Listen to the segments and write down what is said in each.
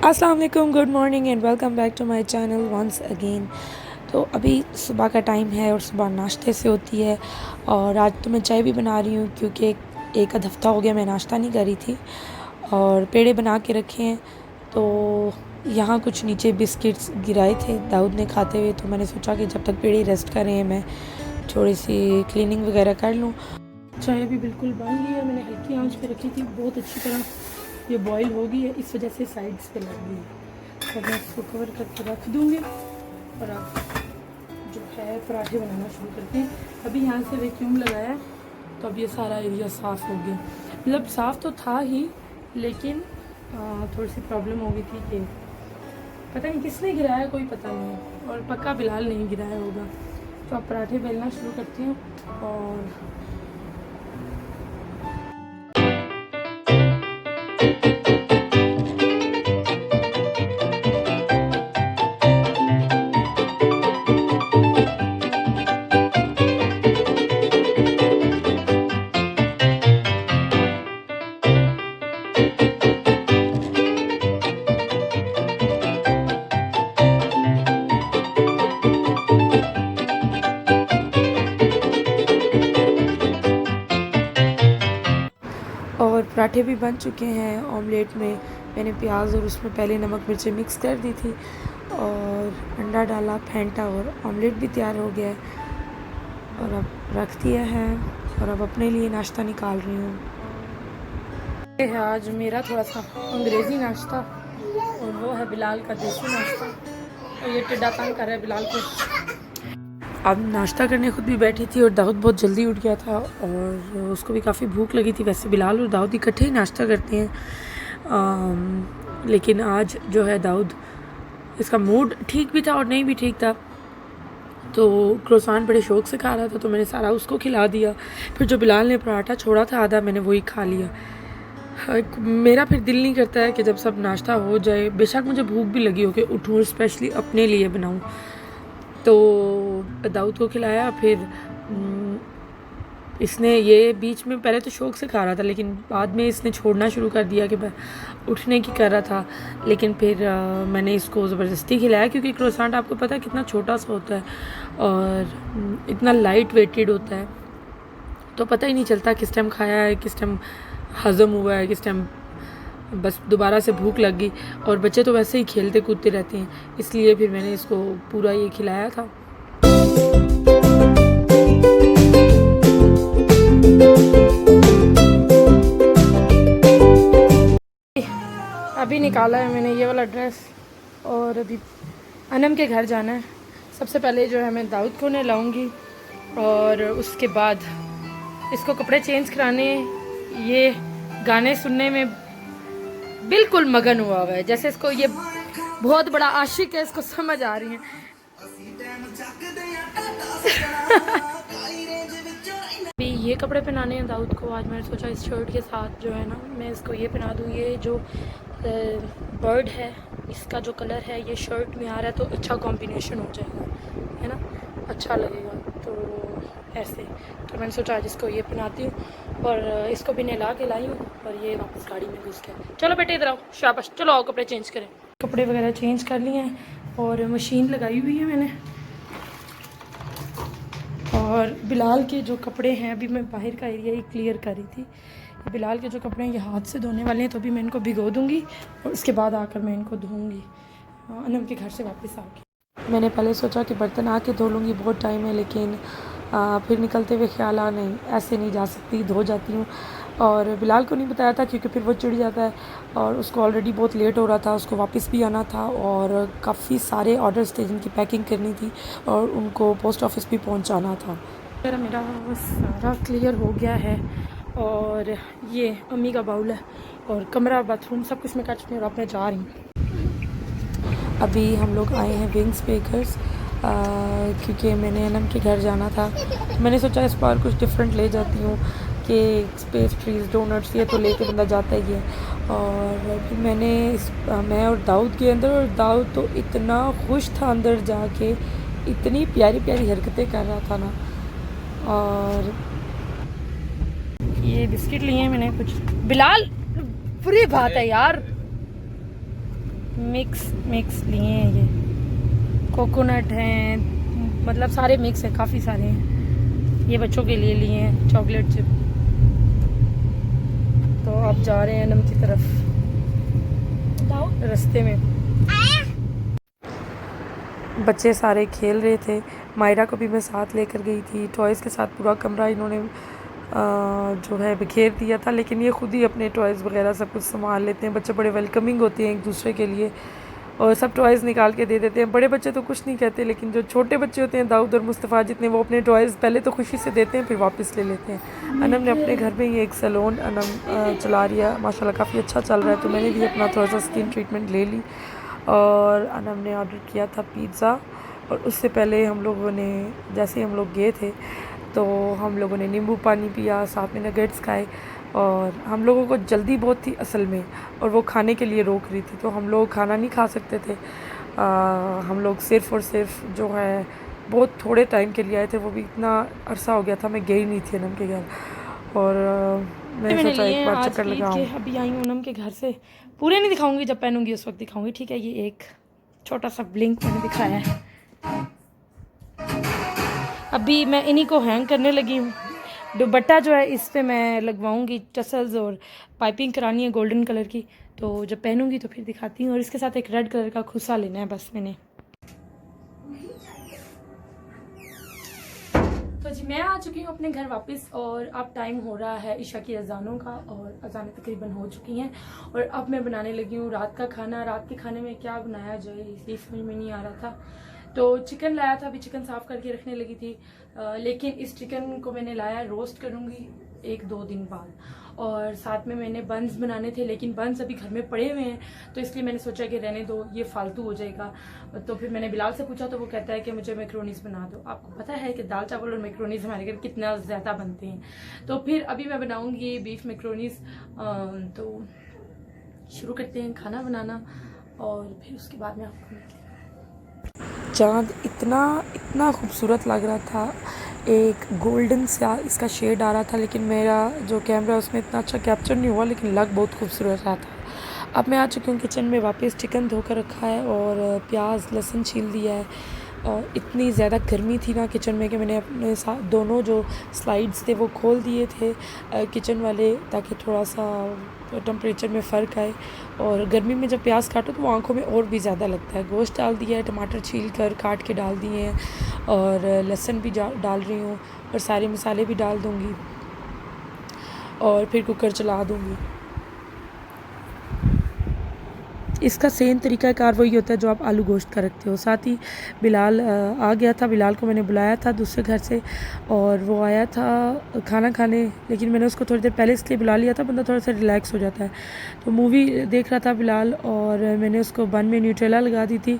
अस्सलाम वालेकुम, good morning and welcome back to my channel once again. तो अभी सुबह का टाइम है और सुबह नाश्ते से होती है। और आज तो मैं चाय भी बना रही हूँ क्योंकि एक आध हफ़्ता हो गया मैं नाश्ता नहीं करी थी और पेड़े बना के रखे हैं। तो यहाँ कुछ नीचे बिस्किट्स गिराए थे दाऊद ने खाते हुए, तो मैंने सोचा कि जब तक पेड़े रेस्ट कर रहे हैं मैं थोड़ी सी क्लीनिंग वगैरह कर लूँ। चाय भी बिल्कुल बन गई है, मैंने हल्की आंच पे रखी थी, बहुत अच्छी तरह ये बॉईल हो गई है, इस वजह से साइड्स पे लग गई है। तो मैं इसको कवर करके रख दूँगी और अब जो है पराठे बनाना शुरू करते हैं। अभी यहाँ से वैक्यूम लगाया है तो अब ये सारा एरिया साफ़ हो गया। मतलब साफ़ तो था ही, लेकिन थोड़ी सी प्रॉब्लम हो गई थी कि पता नहीं किसने गिराया, कोई पता नहीं, और पक्का बिलाल नहीं गिराया होगा। तो अब पराठे बेलना शुरू करती हूँ। और पराठे भी बन चुके हैं। ऑमलेट में मैंने प्याज और उसमें पहले नमक मिर्ची मिक्स कर दी थी और अंडा डाला, फेंटा, और ऑमलेट भी तैयार हो गया है। और अब रख दिया है और अब अपने लिए नाश्ता निकाल रही हूँ। ये है आज मेरा थोड़ा सा अंग्रेज़ी नाश्ता और वो है बिलाल का देसी नाश्ता। और ये टिड्डा तंग कर रहा है बिलाल को। अब नाश्ता करने खुद भी बैठी थी और दाऊद बहुत जल्दी उठ गया था और उसको भी काफ़ी भूख लगी थी। वैसे बिलाल और दाऊद इकट्ठे ही नाश्ता करते हैं, लेकिन आज जो है दाऊद, इसका मूड ठीक भी था और नहीं भी ठीक था। तो क्रोसान बड़े शौक़ से खा रहा था तो मैंने सारा उसको खिला दिया। फिर जो बिलाल ने पराठा छोड़ा था आधा, मैंने वही खा लिया। मेरा फिर दिल नहीं करता है कि जब सब नाश्ता हो जाए, बेशक मुझे भूख भी लगी हो, कि उठूँ और स्पेशली अपने लिए बनाऊँ। तो दाऊद को खिलाया। फिर इसने ये बीच में पहले तो शौक़ से खा रहा था, लेकिन बाद में इसने छोड़ना शुरू कर दिया कि उठने की कर रहा था। लेकिन फिर मैंने इसको ज़बरदस्ती खिलाया क्योंकि क्रोसेंट आपको पता है कितना छोटा सा होता है और इतना लाइट वेटेड होता है, तो पता ही नहीं चलता किस टाइम खाया है, किस टाइम हज़म हुआ है, किस टाइम बस दोबारा से भूख लग गई। और बच्चे तो वैसे ही खेलते कूदते रहते हैं, इसलिए फिर मैंने इसको पूरा ये खिलाया था। अभी निकाला है मैंने ये वाला ड्रेस और अभी अनम के घर जाना है। सबसे पहले जो है मैं दाऊद को नहलाऊंगी और उसके बाद इसको कपड़े चेंज कराने। ये गाने सुनने में बिल्कुल मगन हुआ है, जैसे इसको ये बहुत बड़ा आशिक है, इसको समझ आ रही है। अभी ये कपड़े पहनाने हैं दाऊद को। आज मैंने सोचा इस शर्ट के साथ जो है ना मैं इसको ये पहना दूँ। ये जो बर्ड है इसका जो कलर है ये शर्ट में आ रहा है, तो अच्छा कॉम्बिनेशन हो जाएगा, है ना, अच्छा लगेगा। तो ऐसे तो मैंने सोचा आज इसको ये पहनाती हूँ और इसको भी नहला के लाई हूँ और ये वापस गाड़ी में घुस गया। चलो बेटे इधर आओ, शाबाश, चलो आओ कपड़े चेंज करें। कपड़े वगैरह चेंज कर लिए हैं और मशीन लगाई हुई है मैंने। और बिलाल के जो कपड़े हैं, अभी मैं बाहर का एरिया ही क्लियर कर रही थी। बिलाल के जो कपड़े हैं ये हाथ से धोने वाले हैं, तो अभी मैं इनको भिगो दूँगी और उसके बाद आकर मैं इनको धोऊँगी अनम के घर से वापस आके। मैंने पहले सोचा कि बर्तन आके धो लूँगी, बहुत टाइम है, लेकिन फिर निकलते हुए ख्याल आ नहीं, ऐसे नहीं जा सकती, धो जाती हूँ। और बिलाल को नहीं बताया था क्योंकि फिर वो चिढ़ जाता है और उसको ऑलरेडी बहुत लेट हो रहा था, उसको वापस भी आना था और काफ़ी सारे ऑर्डर्स थे जिनकी पैकिंग करनी थी और उनको पोस्ट ऑफिस भी पहुँचाना था। मेरा सारा क्लियर हो गया है और ये अम्मी का बाउल है और कमरा, बाथरूम सब कुछ मैं कर चुकी हूँ और अब मैं जा रही हूँ। अभी हम लोग आए हैं विंग्स बेकर्स क्योंकि मैंने अनम के घर जाना था। मैंने सोचा इस बार कुछ डिफरेंट ले जाती हूँ, केक्स, पेस्ट्रीज, डोनट्स, ये तो लेके बंदा जाता ही है। और फिर मैं और दाऊद के अंदर, और दाऊद तो इतना खुश था अंदर जाके, इतनी प्यारी प्यारी हरकतें कर रहा था ना। और ये बिस्किट लिए हैं मैंने कुछ। बिलाल, बुरी बात है यार, मिक्स लिए हैं ये, कोकोनट हैं, मतलब सारे मिक्स हैं, काफ़ी सारे हैं। ये बच्चों के लिए लिए हैं चॉकलेट चिप। तो आप जा रहे हैं अनम की तरफ, रास्ते में बच्चे सारे खेल रहे थे। मायरा को भी मैं साथ लेकर गई थी। टॉयज़ के साथ पूरा कमरा इन्होंने जो है बिखेर दिया था, लेकिन ये खुद ही अपने टॉयज़ वगैरह सब कुछ संभाल लेते हैं। बच्चे बड़े वेलकमिंग होते हैं एक दूसरे के लिए और सब टॉयज़ निकाल के दे देते हैं। बड़े बच्चे तो कुछ नहीं कहते, लेकिन जो छोटे बच्चे होते हैं दाऊद और मुस्तफ़ा जितने, वो अपने टॉयज़ पहले तो खुशी से देते हैं, फिर वापस ले लेते हैं। अनम ने अपने घर में ही एक सैलून अनम चला रही है, माशाल्लाह काफ़ी अच्छा चल रहा है। तो मैंने भी अपना थोड़ा सा स्किन ट्रीटमेंट ले ली और अनम ने ऑर्डर किया था पिज़्ज़ा। और उससे पहले हम लोगों ने, जैसे हम लोग गए थे तो हम लोगों ने नींबू पानी पिया, साथ में नगेट्स खाए। और हम लोगों को जल्दी बहुत थी असल में, और वो खाने के लिए रोक रही थी, तो हम लोग खाना नहीं खा सकते थे। हम लोग सिर्फ़ और सिर्फ जो है बहुत थोड़े टाइम के लिए आए थे, वो भी इतना अरसा हो गया था मैं गई नहीं थी अनम के घर। और मैंने सोचा एक बार चक्कर लगाऊं। अभी आई हूँ अनम के घर से, पूरे नहीं दिखाऊंगी, जब पहनूंगी उस वक्त दिखाऊंगी, ठीक है। ये एक छोटा सा ब्लिंक मैंने दिखाया है। अभी मैं इन्हीं को हैंग करने लगी हूँ। दुपट्टा जो है इस पे मैं लगवाऊंगी टसल्स और पाइपिंग करानी है गोल्डन कलर की, तो जब पहनूंगी तो फिर दिखाती हूँ। और इसके साथ एक रेड कलर का खुस्सा लेना है बस मैंने। तो जी मैं आ चुकी हूँ अपने घर वापस, और अब टाइम हो रहा है इशा की अजानों का, और अजानें तकरीबन हो चुकी हैं। और अब मैं बनाने लगी हूँ रात का खाना। रात के खाने में क्या बनाया जाए इसलिए समझ में नहीं आ रहा था, तो चिकन लाया था, अभी चिकन साफ़ करके रखने लगी थी। लेकिन इस चिकन को मैंने लाया, रोस्ट करूँगी 1-2 दिन बाद। और साथ में मैंने बंस बनाने थे, लेकिन बंस अभी घर में पड़े हुए हैं, तो इसलिए मैंने सोचा कि रहने दो, ये फालतू हो जाएगा। तो फिर मैंने बिलाल से पूछा, तो वो कहता है कि मुझे मैक्रोनीस बना दो। आपको पता है कि दाल चावल और मैक्रोनीस हमारे घर कितना ज़्यादा बनते हैं। तो फिर अभी मैं बनाऊँगी बीफ मैक्रोनीस। तो शुरू करते हैं खाना बनाना, और फिर उसके बाद में आपको मिलती हूँ। चाँद इतना खूबसूरत लग रहा था, एक गोल्डन सा इसका शेड आ रहा था, लेकिन मेरा जो कैमरा उसमें इतना अच्छा कैप्चर नहीं हुआ, लेकिन लग बहुत खूबसूरत रहा था। अब मैं आ चुकी हूँ किचन में वापस। चिकन धोकर रखा है और प्याज लहसुन छील दिया है। और इतनी ज़्यादा गर्मी थी ना किचन में कि मैंने अपने साथ दोनों जो स्लाइड्स थे वो खोल दिए थे किचन वाले, ताकि थोड़ा सा टेम्परेचर में फ़र्क आए। और गर्मी में जब प्याज काटो तो वो आंखों में और भी ज़्यादा लगता है। गोश्त डाल दिया है, टमाटर छील कर काट के डाल दिए हैं, और लहसुन भी डाल रही हूँ, और सारे मसाले भी डाल दूँगी, और फिर कुकर चला दूँगी। इसका सेम तरीक़ाकार वही होता है जो आप आलू गोश्त का रखते हो। साथ ही बिलाल आ गया था, बिलाल को मैंने बुलाया था दूसरे घर से, और वो आया था खाना खाने, लेकिन मैंने उसको थोड़ी देर पहले इसलिए बुला लिया था, बंदा थोड़ा सा रिलैक्स हो जाता है। तो मूवी देख रहा था बिलाल, और मैंने उसको बन में न्यूट्रेला लगा दी थी,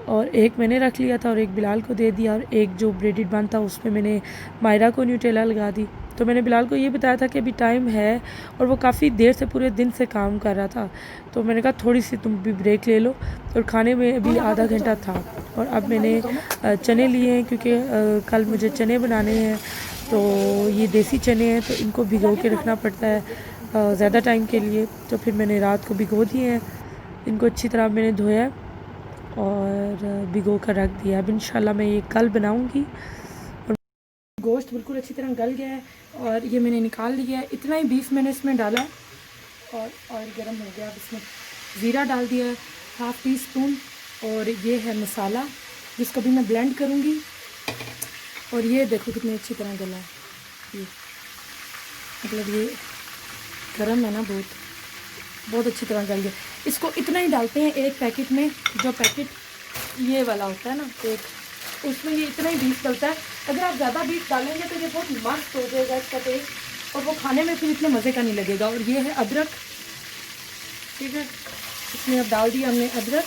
और एक मैंने रख लिया था और एक बिलाल को दे दिया, और एक जो ब्रेडेड बन था उसमें मैंने मायरा को न्यूट्रेला लगा दी। तो मैंने बिलाल को ये बताया था कि अभी टाइम है, और वो काफ़ी देर से पूरे दिन से काम कर रहा था, तो मैंने कहा थोड़ी सी तुम भी ब्रेक ले लो। और खाने में अभी आधा घंटा था। और अब मैंने चने लिए हैं, क्योंकि कल मुझे चने बनाने हैं। तो ये देसी चने हैं, तो इनको भिगो के रखना पड़ता है ज़्यादा टाइम के लिए। तो फिर मैंने रात को भिगो दिए हैं, इनको अच्छी तरह मैंने धोया और भिगो कर रख दिया। अब इंशाल्लाह मैं ये कल बनाऊँगी। गोश्त बिल्कुल अच्छी तरह गल गया है, और ये मैंने निकाल लिया है। इतना ही बीफ मैंने इसमें डाला, और ऑयल गर्म हो गया। अब इसमें ज़ीरा डाल दिया है 1/2 टीस्पून, और ये है मसाला जिसको भी मैं ब्लेंड करूँगी। और ये देखो कितनी अच्छी तरह गला है, ये मतलब ये गर्म है ना, बहुत अच्छी तरह गल गया। इसको इतना ही डालते हैं एक पैकेट में, जो पैकेट ये वाला होता है ना एक, उसमें ये इतना ही बीफ डलता है। अगर आप ज़्यादा बीफ डालेंगे तो ये बहुत मस्त हो जाएगा इसका टेस्ट, और वो खाने में फिर इतने मज़े का नहीं लगेगा। और ये है अदरक, ठीक है, इसमें अब डाल दिया हमने अदरक,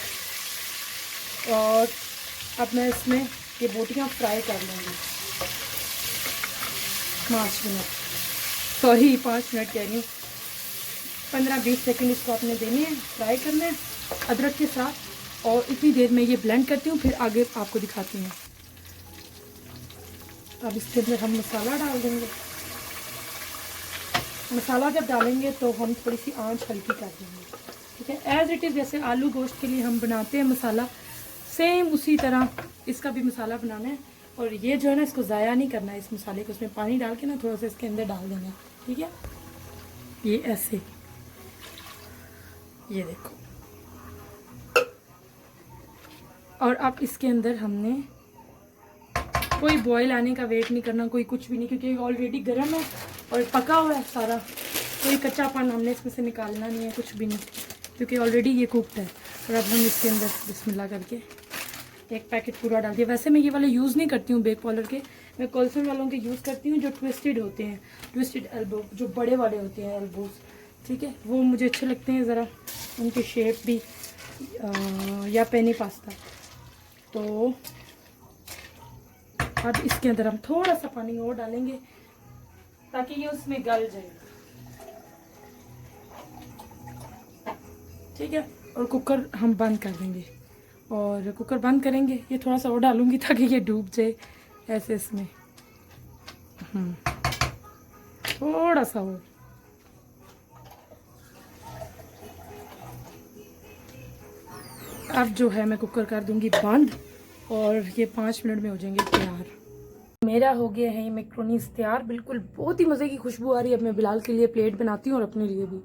और अब मैं इसमें ये बोटियाँ फ्राई कर लूँगी 5 मिनट, सॉरी 5 मिनट कह रही हूँ, 15-20 सेकंड इसको आपने देने हैं, फ्राई करना है अदरक के साथ। और इतनी देर में ये ब्लेंड करती हूँ, फिर आगे आपको दिखाती हूँ। अब इसके अंदर हम मसाला डाल देंगे। मसाला जब डालेंगे तो हम थोड़ी सी आंच हल्की कर देंगे। ठीक है। एज़ इट इज़ जैसे आलू गोश्त के लिए हम बनाते हैं मसाला, सेम उसी तरह इसका भी मसाला बनाना है। और ये जो है ना, इसको ज़ाया नहीं करना है, इस मसाले को उसमें पानी डाल के ना थोड़ा सा इसके अंदर डाल देना है। ठीक है, ये ऐसे, ये देखो। और अब इसके अंदर हमने कोई बॉईल आने का वेट नहीं करना, कोई कुछ भी नहीं, क्योंकि ऑलरेडी गर्म है और पका हुआ है सारा। कोई कच्चापन हमने इसमें से निकालना नहीं है, कुछ भी नहीं, क्योंकि ऑलरेडी ये कुकड है। और अब हम इसके अंदर बिस्मिल्लाह करके एक पैकेट पूरा डाल दिया। वैसे मैं ये वाले यूज़ नहीं करती हूँ बेक पाउडर के, मैं कोलसन वालों के यूज़ करती हूँ जो ट्विस्टेड होते हैं, ट्विस्टेड एल्बो, जो बड़े वाले होते हैं एल्बोस। ठीक है, वो मुझे अच्छे लगते हैं, ज़रा उनकी शेप भी, या पेनी पास्ता। तो अब इसके अंदर हम थोड़ा सा पानी और डालेंगे ताकि ये उसमें गल जाए। ठीक है, और कुकर हम बंद कर देंगे। और कुकर बंद करेंगे, ये थोड़ा सा और डालूंगी ताकि ये डूब जाए ऐसे इसमें। थोड़ा सा और। अब जो है मैं कुकर कर दूंगी बंद और ये 5 मिनट में हो जाएंगे तैयार। मेरा हो गया है ये मैक्रोनीस तैयार, बिल्कुल बहुत ही मज़े की खुशबू आ रही है। अब मैं बिलाल के लिए प्लेट बनाती हूँ और अपने लिए भी।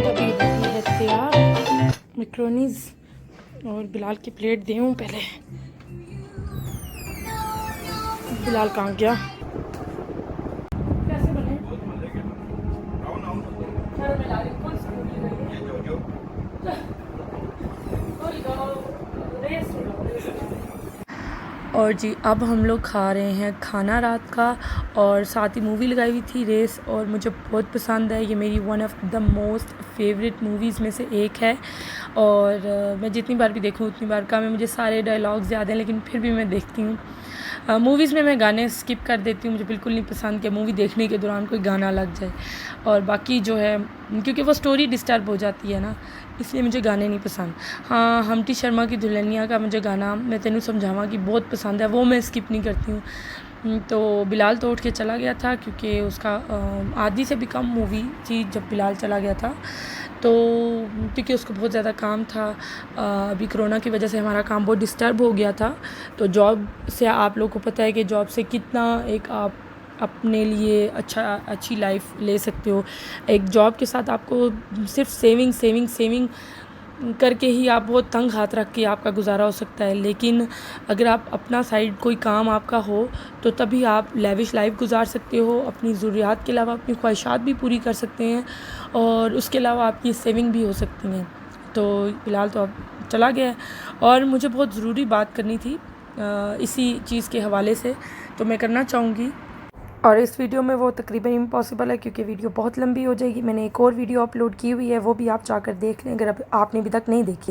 अभी होती है तैयार मैक्रोनीस, और बिलाल की प्लेट दूँ पहले। बिलाल कहाँ गया? कैसे बने? और जी अब हम लोग खा रहे हैं खाना रात का, और साथ ही मूवी लगाई हुई थी रेस, और मुझे बहुत पसंद है। ये मेरी one of the most favourite movies में से एक है। और मैं जितनी बार भी देखूँ उतनी बार कम है। मुझे सारे डायलॉग्स याद हैं, लेकिन फिर भी मैं देखती हूँ। मूवीज़ में मैं गाने स्किप कर देती हूँ, मुझे बिल्कुल नहीं पसंद कि मूवी देखने के दौरान कोई गाना लग जाए। और बाकी जो है, क्योंकि वो स्टोरी डिस्टर्ब हो जाती है ना, इसलिए मुझे गाने नहीं पसंद। हाँ, हम्टी शर्मा की दुल्हनिया का मुझे गाना मैं तेनू समझावा कि बहुत पसंद है, वो मैं स्किप नहीं करती हूँ। तो बिलाल तो उठ के चला गया था, क्योंकि उसका आधी से भी कम मूवी थी जब बिलाल चला गया था। तो क्योंकि उसको बहुत ज़्यादा काम था, अभी कोरोना की वजह से हमारा काम बहुत डिस्टर्ब हो गया था। तो जॉब से आप लोगों को पता है कि जॉब से कितना एक आप अपने लिए अच्छी लाइफ ले सकते हो। एक जॉब के साथ आपको सिर्फ सेविंग करके ही आप बहुत तंग हाथ रख के आपका गुजारा हो सकता है। लेकिन अगर आप अपना साइड कोई काम आपका हो तो तभी आप लेविश लाइफ गुजार सकते हो, अपनी ज़रूरियात के अलावा अपनी ख्वाहिशात भी पूरी कर सकते हैं, और उसके अलावा आपकी सेविंग भी हो सकती हैं। तो फ़िलहाल तो अब चला गया है, और मुझे बहुत ज़रूरी बात करनी थी इसी चीज़ के हवाले से, तो मैं करना चाहूँगी। और इस वीडियो में वो तकरीबन इम्पॉसिबल है, क्योंकि वीडियो बहुत लंबी हो जाएगी। मैंने एक और वीडियो अपलोड की हुई है, वो भी आप जाकर देख लें अगर आपने अभी तक नहीं देखी।